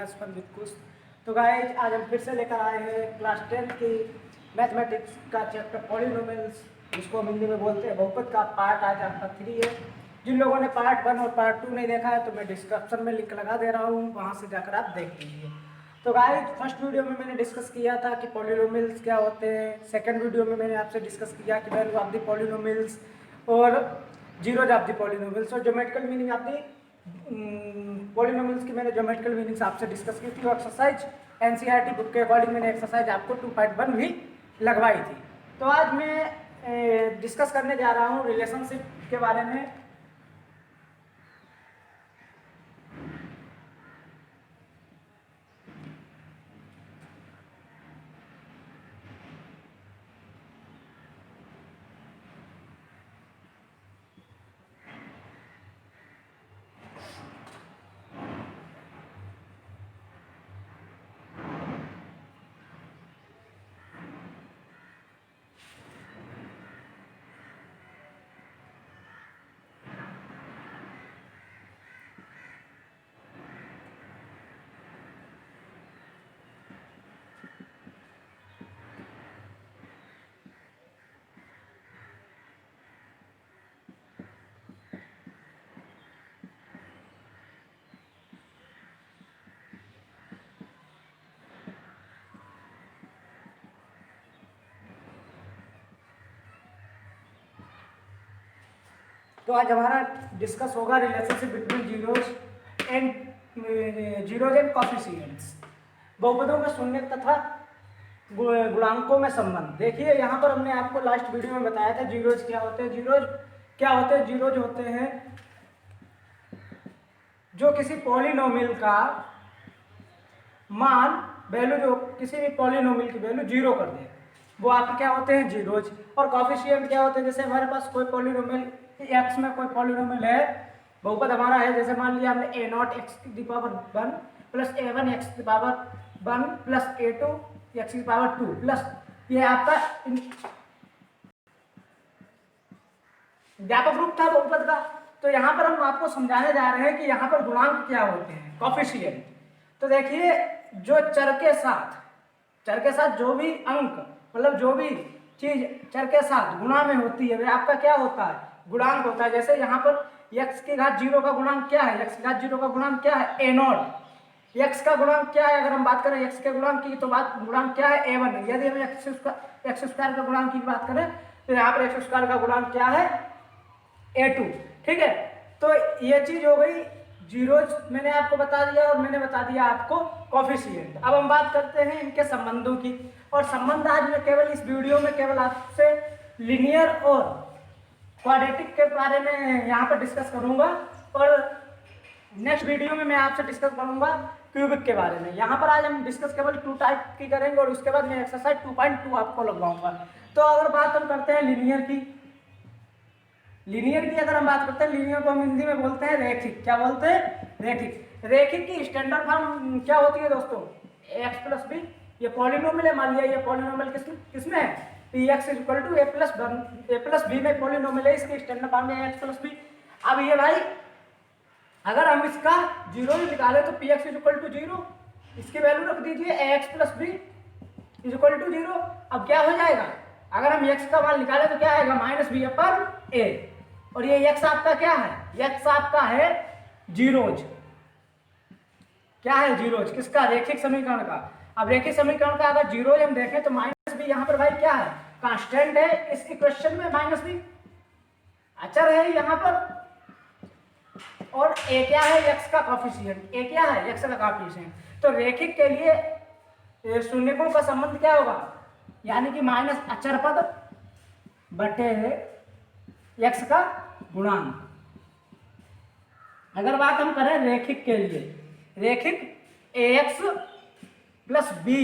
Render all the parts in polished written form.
Maths fun with कुश। तो guys आज हम फिर से लेकर आए हैं क्लास 10 की मैथमेटिक्स का चैप्टर पॉलिनोमियल्स, जिसको हम हिंदी में बोलते हैं बहुपद का पार्ट आज आपका 3 है। जिन लोगों ने पार्ट 1 और पार्ट 2 नहीं देखा है तो मैं डिस्क्रिप्शन में लिंक लगा दे रहा हूँ, वहाँ से जाकर आप देख लीजिए। तो गाइस फर्स्ट वीडियो में मैंने डिस्कस किया था कि पॉलिनोमियल्स क्या होते हैं। सेकंड वीडियो में मैंने आपसे डिस्कस किया कि वैल्यू ऑफ द पॉलिनोमियल्स और जीरोज ऑफ द पॉलिनोमियल्स और geometrical meaning of the polynomials की मैंने ज्योमेट्रिकल मीनिंग्स आपसे डिस्कस की थी। एक्सरसाइज एनसीईआरटी बुक के अकॉर्डिंग मैंने एक्सरसाइज आपको 2.1 भी लगवाई थी। तो आज मैं डिस्कस करने जा रहा हूँ रिलेशनशिप के बारे में। तो आज हमारा डिस्कस होगा relationship between zeros and coefficients, बहुपदों में शून्य तथा गुणांकों में संबंध। देखिए यहाँ पर हमने आपको लास्ट वीडियो में बताया था जीरोज क्या होते हैं। जीरोज होते हैं जो किसी पॉलिनोमियल का मान वैल्यू, जो किसी भी पॉलिनोमियल की वैल्यू जीरो कर दे, वो आपके क्या होते हैं जीरोज। और कोएफिशिएंट क्या होते हैं, जैसे हमारे पास कोई पॉलिनोमियल एक्स में कोई पॉलिनोमियल है, बहुपद हमारा है, जैसे मान लिया हमने ए नॉट एक्स की power 1 plus a one x की power 1 plus a two x की पावर 2 प्लस ये आपका व्यापक रूप था बहुपद का। तो यहाँ पर हम आपको समझाने जा रहे हैं कि यहाँ पर गुणांक क्या होते हैं, कोएफिशिएंट। तो देखिए जो चर के साथ जो भी अंक, मतलब जो भी चीज चर के साथ गुणा में होती है वह आपका क्या होता है, गुणांक होता है। जैसे यहाँ पर x की घात 0 का गुणांक क्या है, x की घात 0 का गुणांक क्या है, a नॉट। x का गुणांक क्या है, अगर हम बात करें x के गुणांक की तो गुणांक क्या है, a1। यदि हम x स्क्वायर का गुणांक की बात करें तो यहाँ पर x स्क्वायर का गुणांक क्या है, a2। ठीक है, तो ये चीज हो गई जीरोज, मैंने आपको बता दिया, और मैंने बता दिया आपको कोएफिशिएंट। अब हम बात करते हैं इनके संबंधों की। और संबंध आज मैं केवल इस वीडियो में केवल आपसे लीनियर और क्वाड्रेटिक के बारे में यहाँ पर डिस्कस करूंगा, और नेक्स्ट वीडियो में मैं आपसे डिस्कस करूंगा क्यूबिक के बारे में। यहाँ पर आज हम डिस्कस केवल 2 टाइप की करेंगे और उसके बाद मैं एक्सरसाइज 2.2 आपको लगवाऊंगा। तो अगर बात हम करते हैं लीनियर की अगर हम बात करते हैं, लीनियर को हम हिंदी में बोलते हैं रैखिक। क्या बोलते हैं, रैखिक। रैखिक की स्टैंडर्ड फॉर्म क्या होती है दोस्तों, एक्स प्लस बी। ये पॉलिनोमियल है, मान लिया ये पॉलिनोमियल किसमें है, p x equal to a plus b में पॉलिनोमियल है, इसकी स्टैंडर्ड फॉर्म है एक्स प्लस बी। अब ये भाई अगर हम इसका जीरो निकाले तो पी एक्स इक्वल टू 0, इसकी वैल्यू रख दीजिए a x plus b equal to 0। अब क्या हो जाएगा, अगर हम एक्स का मान निकाले तो क्या आएगा, माइनस बी अपन ए। और ये एक्स आपका क्या है, एक्स आपका है जीरोज। क्या है, जीरोज किसका, रैखिक समीकरण का। अब रैखिक समीकरण का अगर जीरोज हम देखें तो माइनस बी यहाँ पर भाई क्या है, कांस्टेंट है इस इक्वेशन में, माइनस बी अचर है यहाँ पर। और ए क्या है, एक्स का कोएफिशिएंट, ए क्या है, एक्स का कोएफिशिएंट। तो रैखिक के लिए शून्यकों का संबंध क्या होगा, यानी कि माइनस अचर पद बटे एक्स का गुणांक। अगर बात हम करें रैखिक के लिए, रैखिक ax प्लस बी,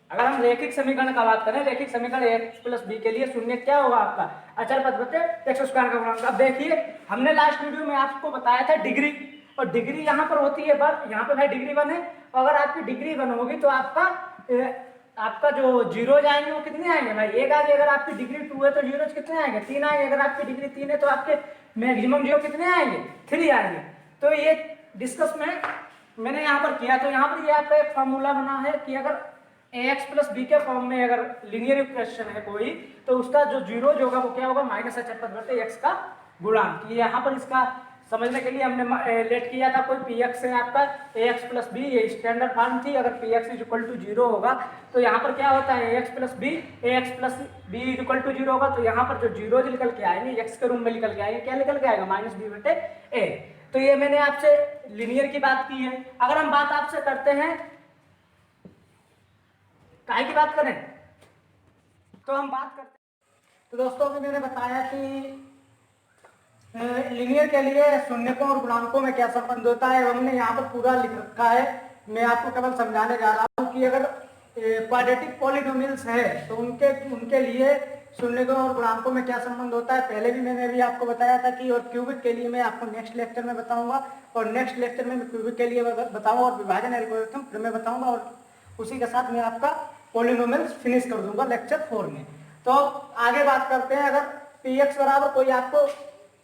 अगर हम रैखिक समीकरण का बात करें, रैखिक समीकरण ax प्लस बी के लिए शून्य क्या होगा आपका, अचर पद बटे एक्स स्क्वायर का गुणांक। अब देखिए हमने लास्ट वीडियो में आपको बताया था डिग्री, और डिग्री यहाँ पर होती है वन, यहाँ पर भाई डिग्री 1 है। अगर आपकी डिग्री 1 होगी तो आपका जो जीरोज आएंगे वो कितने आएंगे भाई, एक आएंगे। अगर आपकी डिग्री 2 है तो जीरोज कितने आएंगे, 3 आएंगे। अगर आपकी डिग्री 3 है तो आपके मैक्सिमम जीरो कितने आएंगे, 3 आएंगे। तो ये डिस्कस में मैंने यहाँ पर किया, तो यहाँ पर ये आपका एक फॉर्मूला बना है कि अगर ax प्लस बी के फॉर्म में अगर लीनियर इक्वेशन है कोई, तो उसका जो जीरो जो होगा वो क्या होगा, माइनस अचर पद बटे एक्स का गुणांक। यहाँ पर इसका समझने के लिए हमने लेट किया था, कोई पी एक्स है आपका ax प्लस बी, ये स्टैंडर्ड फॉर्म थी। अगर p x is equal to zero होगा तो यहाँ पर क्या होता है, ax plus b is equal to zero होगा, तो यहाँ पर जो जीरो निकल के आएंगे x के रूम में निकल के आएंगे, क्या निकल के आएगा, माइनस बी बटे ए। तो ये मैंने आपसे लीनियर की बात की है। अगर हम बात आपसे करते हैं काय की बात करें, तो हम बात करते हैं, तो दोस्तों अभी मैंने बताया कि लीनियर के लिए शून्यकों और गुणांकों में क्या संबंध होता है, हमने यहाँ पर पूरा लिख रखा है। मैं आपको केवल समझाने जा रहा हूँ कि अगर क्वाड्रेटिक पॉलिनोमियल्स है तो उनके लिए शून्यकों और गुणांकों में क्या संबंध होता है, पहले भी मैंने अभी आपको बताया था कि, और क्यूबिक के लिए मैं आपको नेक्स्ट लेक्चर में बताऊंगा, और नेक्स्ट लेक्चर में मैं क्यूबिक के लिए बताऊंगा और विभाजन एल्गोरिथम फिर मैं बताऊंगा, और उसी के साथ मैं आपका पॉलिनोमियल्स फिनिश कर दूंगा लेक्चर 4 में। तो आगे बात करते हैं, अगर पी एक्स बराबर कोई आपको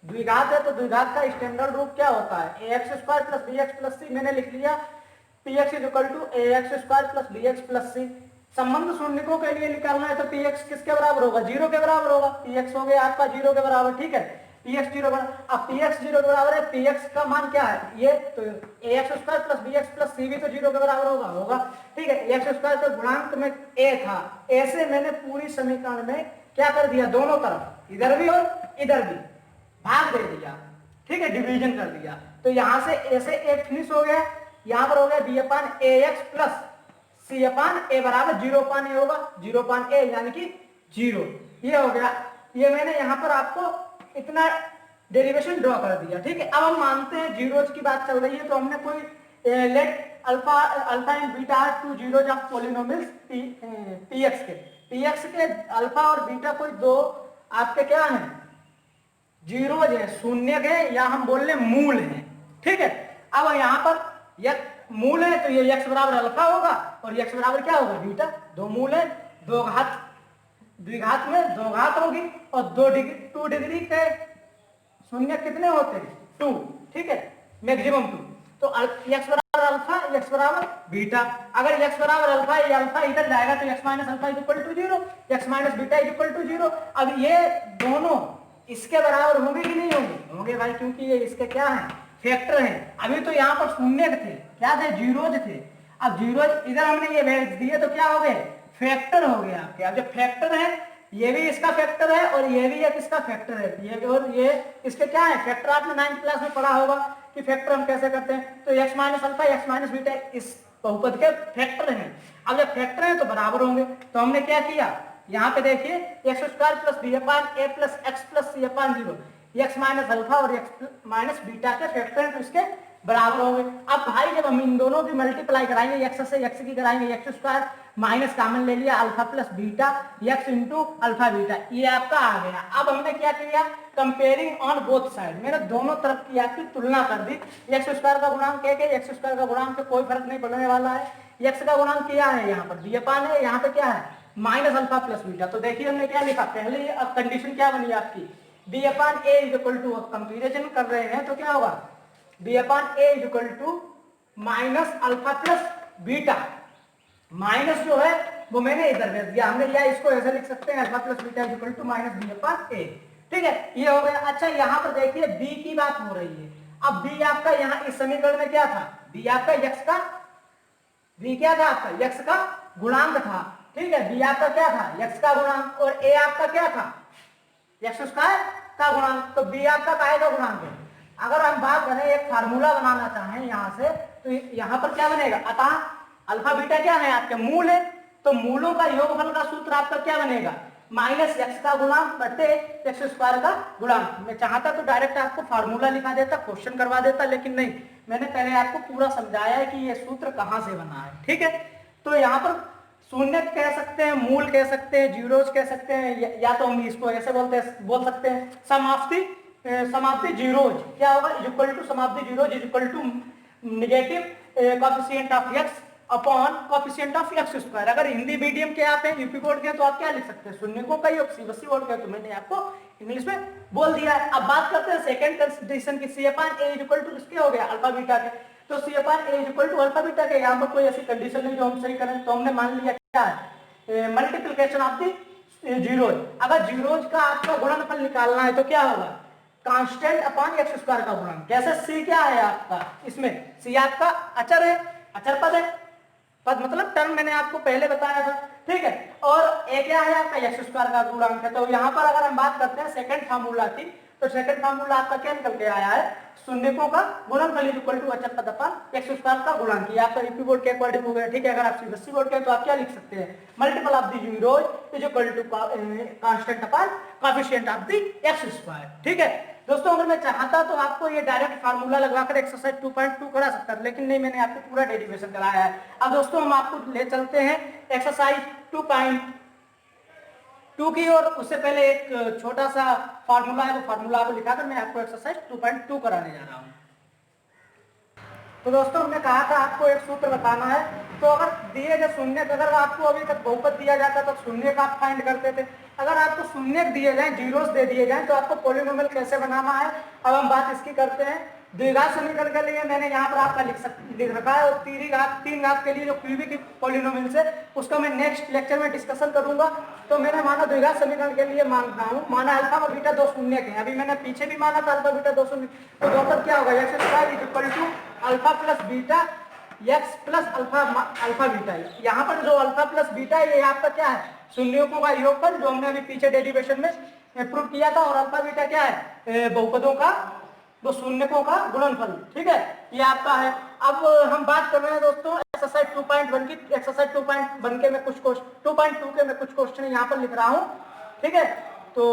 द्विघात है तो द्विघात का स्टैंडर्ड रूप क्या होता है, a x square plus b x plus c. मैंने लिख लिया p x is equal to a x square plus b x plus c. संबंध शून्यकों के लिए निकालना है तो पी एक्स किसके बराबर होगा, जीरो के बराबर होगा। पी एक्स हो गया आपका जीरो के बराबर, ठीक है, पी एक्स जीरो बराबर। अब पी एक्स जीरो के बराबर है, पी एक्स का मान क्या है, ये तो a x square plus b x plus c भी तो जीरो के बराबर होगा, ठीक है। एक्स स्क्वायर के गुणांक में ए था, ऐसे मैंने पूरी समीकरण में क्या कर दिया, दोनों तरफ इधर भी और इधर भी भाग दे दिया, ठीक है, डिवीजन कर दिया। तो यहां से ऐसे ए फिनिश हो गया, यहां पर हो गया बी अपान ए एक्स प्लस सी अपान ए बराबर जीरो अपान ए होगा, जीरो अपान ए यानी कि जीरो, ये हो गया। ये मैंने यहां पर आपको इतना डेरिवेशन ड्रॉ कर दिया, ठीक है। अब हम मानते हैं जीरोज की बात चल रही है, तो हमने कोई let alpha and beta two zeros of polynomials P x के अल्फा और बीटा कोई दो आपके क्या हैं, जीरोज है, शून्य के, या हम बोल रहे मूल है, ठीक है। अब यहाँ पर यह मूल है तो ये x बराबर अल्फा होगा और x बराबर क्या होगा, बीटा। दो मूल है, दो घात, द्विघात में दो घात होगी, और टू डिग्री के शून्य कितने होते हैं, टू, ठीक है, मैक्सिमम टू। तो x बराबर अल्फा, x बराबर बीटा। अगर x बराबर अल्फा, ये अल्फा इधर जाएगा तो x minus alpha is equal to zero, x minus beta is equal to zero. अब ये दोनों इसके बराबर होंगे कि नहीं होंगे, होंगे भाई, क्योंकि ये इसके क्या है, फैक्टर है। अभी तो यहाँ पर शून्य थे, क्या थे, जीरोज थे। अब जीरोज इधर हमने ये भेज दिए तो क्या हो गए, फैक्टर हो गया आपके। अब जब फैक्टर है, ये भी इसका फैक्टर है और ये भी एक इसका फैक्टर है, ये भी और ये इसके क्या है, फैक्टर। आपने 9th क्लास में पढ़ा होगा कि फैक्टर हम कैसे करते हैं। तो x minus alpha, x minus beta इस बहुपद के फैक्टर हैं। अब जब फैक्टर है तो बराबर होंगे, तो हमने क्या किया, यहाँ पे देखिए x square plus B upon ए प्लस एक्स प्लस सी अपान जीरो, एक्स माइनस अल्फा और एक्स माइनस बीटा के फैक्टर हैं तो इसके बराबर होंगे। अब भाई जब हम इन दोनों की मल्टीप्लाई कराएंगे, एक्स से एक्स की कराएंगे, एक्स स्क्वायर माइनस कॉमन ले लिया, alpha plus beta x into alpha beta, ये आपका आ गया। अब हमने क्या किया, कंपेयरिंग ऑन बोथ साइड, मैंने दोनों तरफ की आपकी तुलना कर दी। एक्स स्क्वायर का गुणांक एक है, एक्स स्क्वायर का गुणांक से कोई फर्क नहीं पड़ने वाला है। एक्स का गुणांक क्या है, यहाँ पर बी अपान है, यहाँ पे क्या है माइनस अल्फा प्लस बीटा। तो देखिए हमने क्या लिखा, पहले अब कंडीशन क्या बनी आपकी, b upon a is equal to, comparison कर रहे हैं तो क्या होगा, b upon a is equal to minus alpha plus beta. Minus जो है वो मैंने इधर भेज दिया हमने, या इसको ऐसे लिख सकते हैं alpha plus beta is equal to minus b upon a, ठीक है, ये हो गया। अच्छा यहाँ पर देखिए बी की बात हो रही है। अब बी आपका यहाँ इस समीकरण में क्या था, बी आपका एक्स का, बी क्या था आपका, एक्स का गुणांक था, ठीक है, बी आपका क्या था, एक्स का गुणांक, और ए आपका क्या था, एक्स स्क्वायर का गुणांक। तो बी आपका काहे का गुणांक है। अगर हम बात करें एक फार्मूला बनाना चाहें यहां से, तो यहां पर क्या बनेगा, अतः अल्फा बीटा क्या है आपके मूल है, तो मूलों का योगफल का सूत्र आपका क्या बनेगा, माइनस एक्स का गुणांक बटे एक्स स्क्वायर का गुणांक। मैं चाहता तो डायरेक्ट आपको फार्मूला लिखा देता, क्वेश्चन करवा देता, लेकिन नहीं, मैंने पहले आपको पूरा समझाया है कि ये सूत्र कहां से बना है, ठीक है। तो यहाँ पर शून्य कह सकते हैं, मूल कह सकते हैं, जीरोज कह सकते हैं, या तो हम इसको ऐसे बोल सकते हैं, समाप्ति जीरोज क्या होगा, इज इक्वल टू समाप्ति zeros is equal to negative coefficient of x upon coefficient of x square. अगर हिंदी मीडियम के आप हैं, यूपी बोर्ड के, तो आप क्या लिख सकते हैं, शून्यकों का योग, सीबीएसई बोर्ड का तो मैंने आपको इंग्लिश में बोल दिया है। अब बात करते हैं सेकंड कंडीशन की, सी अपान ए इज इक्वल टू किसके हो गया, अल्फा बीटा के। तो सी अपान ए इक्वल टू अल्फा बीटा के, यहाँ पर कोई ऐसी कंडीशन नहीं जो हम सही करें, तो हमने मान लिया क्या है मल्टीप्लिकेशन ऑफ दी जीरोज। अगर जीरोज का आपका गुणनफल निकालना है तो क्या होगा कांस्टेंट अपॉन एक्स स्क्वायर का गुणन। कैसे सी क्या है आपका, इसमें सी आपका अचर है, अचर पद है, पद मतलब टर्म मैंने आपको पहले बताया था, ठीक है। और ए क्या है आपका एक्स स्क्वायर का गुणांक है। तो यहाँ पर अगर हम बात करते हैं सेकंड फार्मूला की, तो सेकंड फार्मूला आपका क्या निकल के आया है शून्यकों का गुणनफल इक्वल टू अचर पद अपॉन एक्स स्क्वायर का गुणांक। ये आपका यूपी बोर्ड के अकॉर्डिंग हो गया, ठीक है। अगर आप सीबीएसई बोर्ड के तो आप क्या लिख सकते हैं multiple of the zeros is equal to constant upon coefficient of the x square, ठीक है। दोस्तों अगर मैं चाहता तो आपको ये डायरेक्ट फार्मूला लगवाकर एक्सरसाइज 2.2 करा सकता, लेकिन नहीं, मैंने आपको पूरा डेरिवेशन कराया है। अब दोस्तों हम आपको ले चलते हैं एक्सरसाइज 2.2 की ओर। उससे पहले एक छोटा सा फार्मूला है, वो फार्मूला आपको लिखाकर मैं आपको एक्सरसाइज 2.2 कराने जा रहा हूँ। तो दोस्तों हमने कहा था आपको एक सूत्र बताना है। तो अगर दिए गए शून्य, अगर आपको अभी तक बहुपद दिया जाता तो शून्य का आप फाइंड करते थे। अगर आपको शून्य दिए जाए, जीरोस दे दिए जाए, तो आपको पॉलिनोमियल कैसे बनाना है, अब हम बात इसकी करते हैं। द्विघात समीकरण के लिए मैंने यहाँ पर आपका लिख रखा है, और तीन घात के लिए जो क्यूबिक पॉलिनोमियल है उसका मैं नेक्स्ट लेक्चर में डिस्कशन करूंगा। तो मैंने माना द्विघात समीकरण के लिए मान रहा हूँ, माना अल्फा व बीटा दो शून्य के, अभी मैंने पीछे भी माना था अल्फा बीटा दो शून्य, तो दोस्तों क्या होगा x square equal to alpha plus beta x plus alpha beta. यहाँ पर जो अल्फा प्लस बीटा है ये आपका क्या है शून्यों का योगफल, जो हमने अभी पीछे डेरिवेशन में प्रूव किया था। और अल्फा बीटा क्या है बहुपदों का, दो शून्यकों का गुणनफल, ठीक है, ये आपका है। अब हम बात कर रहे हैं दोस्तों एक्सरसाइज 2.1 की। एक्सरसाइज 2.1 के मैं कुछ 2.2 के मैं कुछ क्वेश्चन यहाँ पर लिख रहा हूँ, ठीक है। तो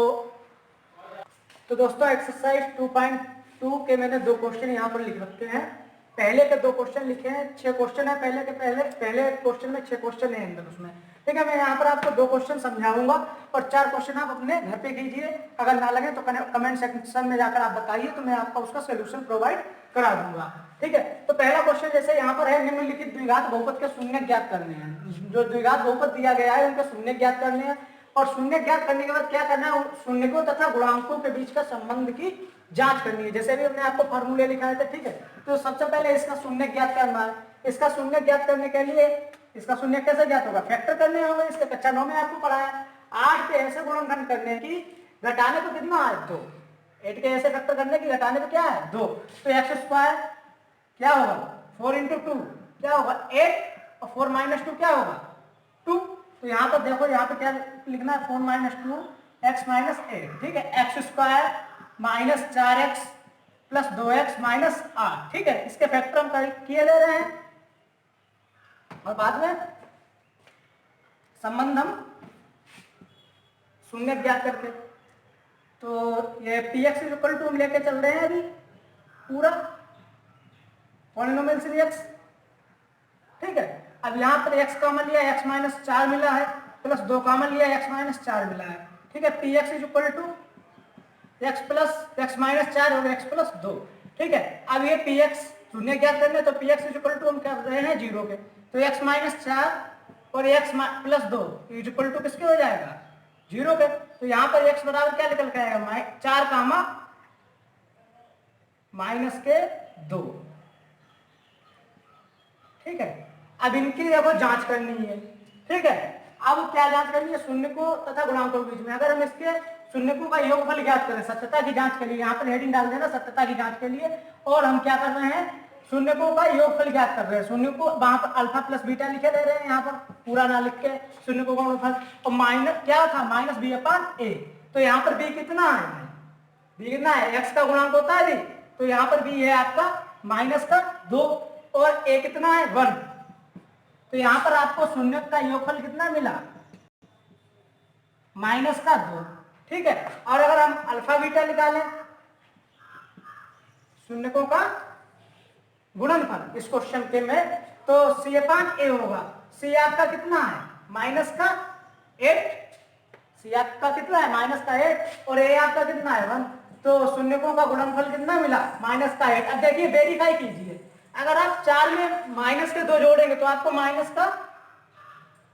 दोस्तों एक्सरसाइज 2.2 के मैंने दो क्वेश्चन यहाँ पर लिख रखे हैं। पहले के दो क्वेश्चन लिखे हैं, 6 क्वेश्चन है पहले क्वेश्चन में 6 क्वेश्चन है अंदर उसमें, ठीक है। मैं यहाँ पर आपको दो क्वेश्चन समझाऊंगा और 4 क्वेश्चन आप अपने घर पे कीजिए। अगर ना लगे तो कमेंट सेक्शन में जाकर आप बताइए, तो मैं आपका उसका सोल्यूशन प्रोवाइड करा दूंगा, ठीक है। तो पहला क्वेश्चन जैसे यहाँ पर है, निम्नलिखित द्विघात बहुपद के शून्य ज्ञात करने हैं। जो द्विघात बहुपद दिया गया है उनके शून्य ज्ञात करने हैं, और शून्य ज्ञात करने के बाद क्या करना है शून्यकों तथा गुणांकों के बीच का संबंध की जांच करनी है, जैसे भी हमने आपको फॉर्मूले लिखाए थे, ठीक है। तो सबसे पहले इसका शून्य ज्ञात करना है। इसका शून्य ज्ञात करने के लिए इसका शून्य कैसे ज्ञात होगा, फैक्टर करने होंगे। इसके कक्षा 9 में आपको पढ़ाया 8 के ऐसे गुणनखंड करने की घटाने को कितना है 2, 8 के ऐसे फैक्टर करने की घटाने को क्या है 2। तो एक्स स्क्वायर क्या होगा 4 × 2 क्या होगा 8, और 4 - 2 क्या होगा 2। तो यहाँ पर देखो, यहाँ पे क्या लिखना है 4 - 2 x - 8, ठीक है। X square -4x plus 2x - 8, ठीक है। इसके फैक्टर हम किए ले रहे हैं, और बाद में संबंध हम शून्य ज्ञात करके। तो ये px इक्वल टू हम लेके चल रहे हैं अभी पूरा पॉलिनोमियल सीरीज x, ठीक है। अब यहाँ पर x कॉमन लिया, x - 4 मिला है, प्लस 2 कॉमन लिया, x - 4 मिला है, ठीक है। px equal to x plus x - 4 और x प्लस 2, ठीक है। अब ये px शून्य ज्ञात करने, तो px इक्वल टू हम कर रहे हैं 0 के, तो x - 4 और x प्लस 2 इक्वल टू किसके हो जाएगा 0 के। तो यहाँ पर x बराबर क्या निकल के आएगा 4 कामा -2, ठीक है। अब इनकी देखो जांच करनी है, ठीक है। अब क्या जांच करनी है शून्यकों तथा गुणांकों के बीच में। अगर हम इसके शून्यकों का योगफल ज्ञात करें सत्यता की जांच के लिए, यहाँ पर हेडिंग डाल देना सत्यता की जांच के लिए, और हम क्या कर रहे हैं शून्यकों का योगफल ज्ञात कर रहे हैं। शून्य को वहां पर अल्फा प्लस बीटा लिखे दे रहे हैं, यहाँ पर पूरा ना लिख के शून्यकों का योगफल, और माइनस क्या था -b/a। तो यहाँ पर b कितना है, b कितना है x का गुणांक होता है b, तो यहाँ पर b है आपका -2 और a कितना है 1। तो यहाँ पर आपको शून्य का योगफल कितना मिला -2, ठीक है। और अगर हम अल्फा बीटा निकालें शून्यकों का गुणनफल इस क्वेश्चन के में, तो c/a होगा। c आपका कितना है -8, c आपका कितना है -8 और a आपका कितना है 1। तो शून्यकों का गुणनफल कितना मिला -8। अब देखिए वेरीफाई कीजिए, अगर आप 4 में -2 जोड़ेंगे तो आपको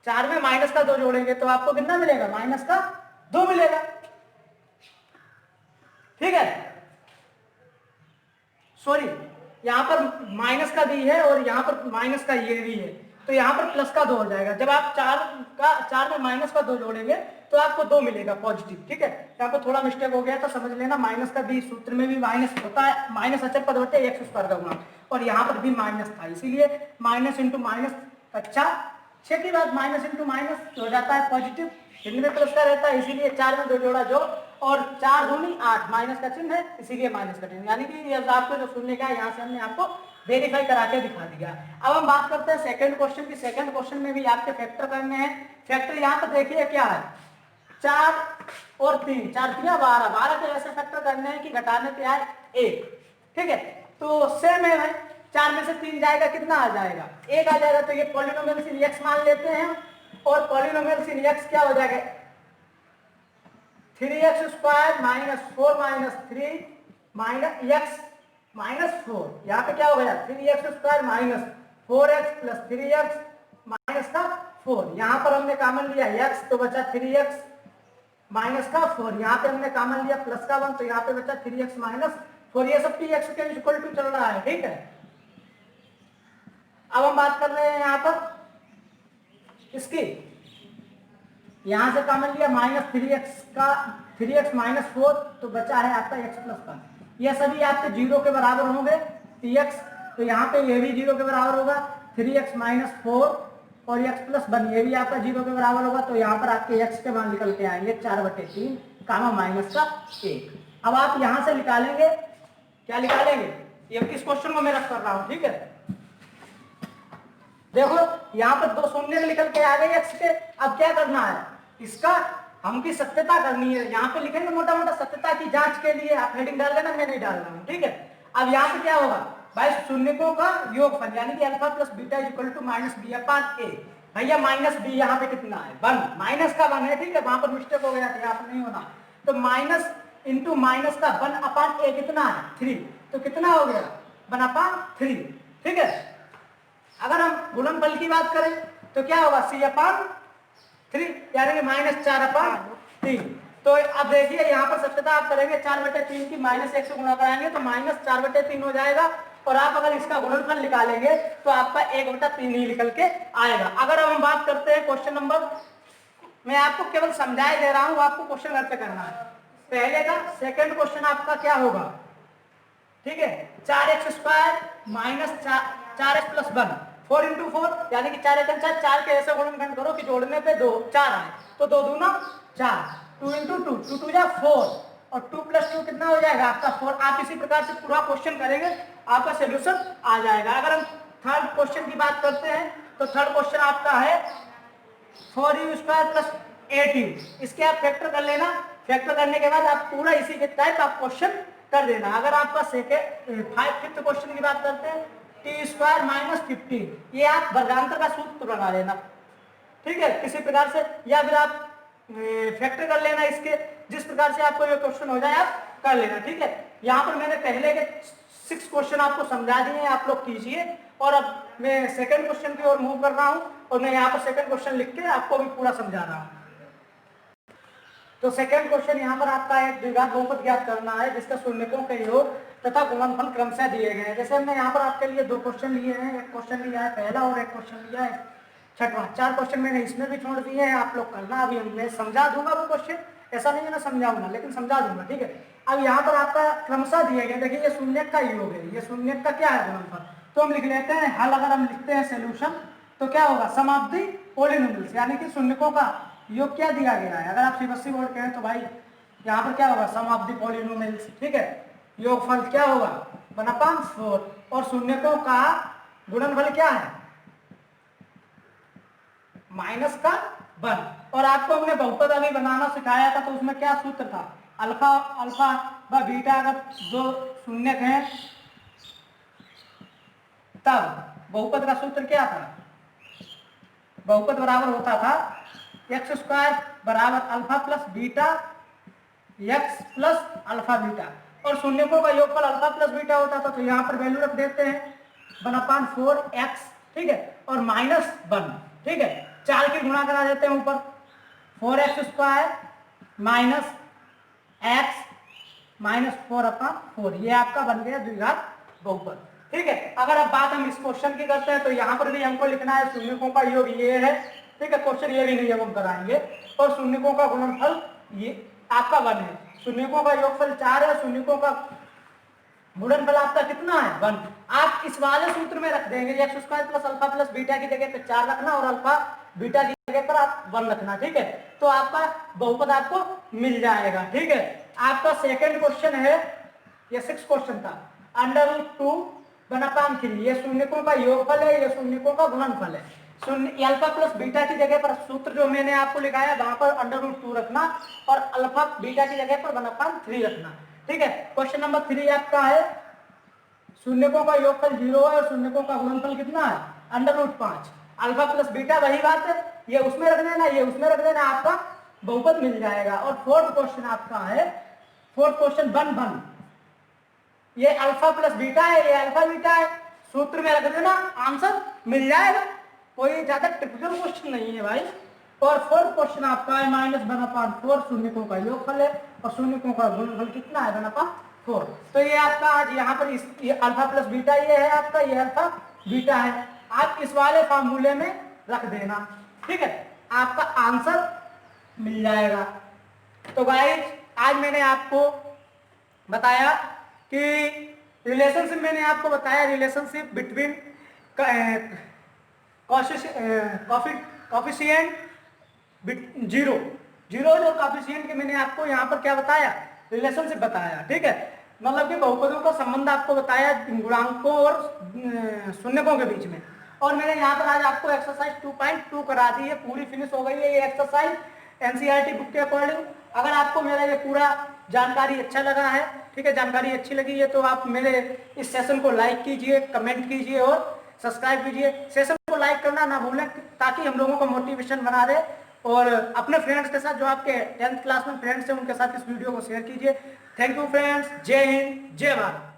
4 में -2 जोड़ेंगे तो आपको कितना मिलेगा -2 मिलेगा, ठीक है। सॉरी यहाँ पर माइनस का भी है और यहाँ पर माइनस का ये भी है, तो यहाँ पर प्लस का 2 हो जाएगा। जब आप 4 में माइनस का 2 जोड़ेंगे तो आपको 2 मिलेगा पॉजिटिव, ठीक है। यहाँ पर थोड़ा मिस्टेक हो गया तो समझ लेना, माइनस का भी सूत्र में भी माइनस होता है, माइनस अचर पद होते हैं x² का गुणा, और यहाँ पर भी माइनस था, इसीलिए माइनस इंटू माइनस। अच्छा, छठी बात, माइनस इंटू माइनस हो जाता है पॉजिटिव, इनमें प्लस का रहता है, इसीलिए 4 में 2 जोड़ा जो, और 4 दूनी 8, माइनस का चिन्ह है इसीलिए माइनस का चिन्ह, यानी कि आपको जो सुनने का यहाँ से हमने आपको वेरीफाई करा के दिखा दिया। अब हम बात करते हैं सेकंड क्वेश्चन की। सेकंड क्वेश्चन में भी आपके फैक्टर करने हैं। फैक्टर यहाँ पर देखिए क्या है, 4 और 3, 4 3 12, 12 के ऐसे फैक्टर करने हैं कि घटाने पे आए 1, ठीक है। तो सेम है भाई, 4 में से 3 जाएगा, कितना आ जाएगा, 1 आ जाएगा। तो ये पॉलिनोमियल इन x मान लेते हैं, और पॉलिनोमियल इन x क्या हो जाएगा, 3x² minus 4 minus 3 minus x minus 4, यहाँ पे क्या हो गया 3x² minus 4x plus 3x minus का 4, यहाँ पर हमने कॉमन लिया x तो बचा 3x माइनस का 4, यहाँ पे हमने कॉमन लिया प्लस का 1 तो यहाँ पे बचा 3x माइनस 4, ये सब x के इक्वल टू चल रहा है, ठीक है। अब हम बात कर रहे हैं यहाँ पर इसकी, यहां से कॉमन लिया माइनस 3x का, 3x माइनस 4 तो बचा है आपका x प्लस 1, ये सभी आपके 0 के बराबर होंगे, tx तो यहाँ पे ये भी 0 के बराबर होगा, 3x माइनस 4 और x प्लस 1 ये भी आपका 0 के बराबर होगा, तो यहाँ पर आपके x के मान निकल के आएंगे 4/3 कामा माइनस का 1। अब आप यहाँ से निकालेंगे, क्या निकालेंगे, ये इस क्वेश्चन को मैं रख कर रहा हूँ, ठीक है। देखो यहाँ पर 2 शून्य निकल के आ गए x के, अब क्या करना है, इसका हमकी सत्यता करनी है, यहाँ पे लिखेंगे मोटा मोटा सत्यता की जांच के लिए, आप हेडिंग डाल देना, मैं नहीं डाल रहा हूँ, ठीक है। अब यहाँ पे क्या होगा भाई, शून्यकों का योगफल यानी कि alpha plus beta equal to minus b upon a. भैया माइनस बी यहाँ पे कितना है, 1, माइनस का 1 है, ठीक है, वहां पर मिस्टेक हो गया था, यहाँ पर नहीं होना, तो माइनस इंटू माइनस का 1 अपान ए कितना है 3, तो कितना हो गया 1 अपान 3, ठीक है। अगर हम गुणनफल की बात करें तो क्या होगा c अपान 3 यानी कि माइनस 4/3। तो अब देखिए यहाँ पर सत्यता आप करेंगे 4/3 की माइनस 1 से गुणा कराएंगे तो माइनस 4/3 हो जाएगा, और आप अगर इसका गुणनफल निकालेंगे तो आपका 1/3 ही निकल के आएगा। अगर हम बात करते हैं क्वेश्चन नंबर, मैं आपको केवल समझाए दे रहा हूँ, आपको क्वेश्चन घर पे करना है। पहले का सेकेंड क्वेश्चन आपका क्या होगा, ठीक है, 4x² minus 4x plus 1, 4 into 4 यानी कि 4 1 4, 4 के ऐसे गुणनखंड करो कि जोड़ने पे 2 4 आए, तो 2 दूना 4, 2 इंटू 2, 2 2 जा 4, और 2 प्लस 2 कितना हो जाएगा आपका 4। आप इसी प्रकार से पूरा क्वेश्चन करेंगे, आपका सोल्यूशन आ जाएगा। अगर हम थर्ड क्वेश्चन की बात करते हैं तो थर्ड क्वेश्चन आपका है 4u² प्लस 8u, इसके आप फैक्टर कर लेना, फैक्टर करने के बाद आप पूरा इसी के टाइप आप क्वेश्चन कर देना। अगर आपका फिफ्थ क्वेश्चन की बात करते हैं t² माइनस 15, ये आप वर्गांतर का सूत्र बना लेना, ठीक है, किसी प्रकार से, या फिर आप फैक्टर कर लेना इसके, जिस प्रकार से आपको ये क्वेश्चन हो जाए आप कर लेना, ठीक है। यहाँ पर मैंने पहले के 6 क्वेश्चन आपको समझा दिए हैं, आप लोग कीजिए, और अब मैं सेकंड क्वेश्चन की ओर मूव कर रहा हूँ, और मैं यहाँ पर सेकंड क्वेश्चन लिख के आपको भी पूरा समझा रहा हूँ। तो सेकंड क्वेश्चन यहाँ पर आपका एक द्विघात बहुपद ज्ञात करना है जिसका शून्यकों के योग तथा गुणनफल क्रमशः दिए गए हैं। जैसे हमने यहाँ पर आपके लिए 2 क्वेश्चन लिए हैं, एक क्वेश्चन लिया है पहला और एक क्वेश्चन लिया है छठवां, 4 क्वेश्चन मैंने इसमें भी छोड़ दिए हैं, आप लोग करना। अभी मैं समझा दूंगा वो क्वेश्चन, ऐसा नहीं है मैं समझाऊंगा, लेकिन समझा दूंगा, ठीक है। अब यहाँ पर आपका क्रमशः दिए गए, देखिए ये शून्यक का योग है, ये शून्यक का क्या है गुणनफल, तो हम लिख लेते हैं हल। अगर हम लिखते हैं सोल्यूशन तो क्या होगा, समाप्ति पॉलिनोमियल्स यानी कि शून्यकों का योग क्या दिया गया है। अगर आप सीबीएसई बोर्ड के हैं तो भाई यहाँ पर क्या होगा, समाप्ति पॉलिनोमियल्स, ठीक है, योगफल क्या होगा 1/4, और शून्यकों का गुणनफल क्या है माइनस का 1। और आपको हमने बहुपद अभी बनाना सिखाया था, तो उसमें क्या सूत्र था, अल्फा व बीटा अगर 2 शून्यक हैं तब बहुपद का सूत्र क्या था, बहुपद बराबर होता था x² बराबर alpha plus beta x plus alpha beta, और शून्यकों का योगफल अल्फा प्लस बीटा होता था, तो यहाँ पर वैल्यू रख देते हैं 1/4x, ठीक है, और माइनस 1, ठीक है, 4 की गुणा करा देते हैं ऊपर, 4x² माइनस x माइनस 4/4, ये आपका बन गया द्विघात बहुपद। ठीक है। अगर अब बात हम इस क्वेश्चन की करते हैं तो यहाँ पर भी हमको लिखना है शून्यकों का योग ये है, ठीक है। क्वेश्चन ये भी नहीं है, हम कराएंगे। और शून्यकों का गुणनफल ये आपका 1 है, शून्यकों का योगफल 4 है, शून्यकों का गुणनफल आपका कितना है 1। आप इस वाले सूत्र में रख देंगे x square plus alpha plus beta की जगह पे 4 रखना और अल्फा बीटा की जगह पर आप 1 रखना, ठीक है। तो आपका बहुपद आपको मिल जाएगा, ठीक है। आपका सेकंड क्वेश्चन है, ये 6 क्वेश्चन था, √2 1/3, ये शून्यकों का योगफल है, ये शून्यकों का गुणनफल है। शून्य अल्फा प्लस बीटा की जगह पर सूत्र जो मैंने आपको लिखाया वहां पर √2 रखना और अल्फा बीटा की जगह पर 1/3 रखना, ठीक है। क्वेश्चन नंबर 3 आपका है, शून्यकों का योगफल 0 है और शून्यकों का गुणनफल कितना है √5, अल्फा प्लस बीटा वही बात है, ये उसमें रख देना, ये उसमें रख देना, आपका बहुपद मिल जाएगा। और फोर्थ क्वेश्चन आपका है, फोर्थ क्वेश्चन 1 ये अल्फा प्लस बीटा है, ये अल्फा बीटा है, सूत्र में रख देना, आंसर मिल जाएगा, कोई ज्यादा टिपिकल क्वेश्चन नहीं है भाई। और फोर्थ क्वेश्चन आपका है -1/4, शून्यकों का योगफल है और शून्यकों का गुणनफल कितना है 1/4। तो ये आपका आज यहाँ पर ये अल्फा प्लस बीटा ये है आपका, ये अल्फा बीटा है, आप इस वाले फार्मूले में रख देना, ठीक है, आपका आंसर मिल जाएगा। तो गाइस आज मैंने आपको बताया कि रिलेशनशिप, मैंने आपको बताया रिलेशनशिप बिटवीन कॉफिशिएंट जीरो और कॉफिशिएंट के मैंने आपको यहाँ पर क्या बताया, रिलेशनशिप बताया, ठीक है। मतलब कि बहुपदों का संबंध आपको बताया गुणांकों और शून्यकों के बीच में। और मैंने यहाँ पर आज आपको एक्सरसाइज 2.2 करा दी है, पूरी फिनिश हो गई है ये एक्सरसाइज एनसीईआरटी बुक के अकॉर्डिंग। अगर आपको मेरा ये पूरा जानकारी अच्छा लगा है, ठीक है, जानकारी अच्छी लगी है तो आप मेरे इस सेशन को लाइक कीजिए, कमेंट कीजिए और सब्सक्राइब कीजिए। सेशन को लाइक करना ना भूलें ताकि हम लोगों को मोटिवेशन बना रहे। और अपने फ्रेंड्स के साथ, जो आपके 10th क्लास में फ्रेंड्स हैं, उनके साथ इस वीडियो को शेयर कीजिए। थैंक यू फ्रेंड्स, जय हिंद, जय भारत।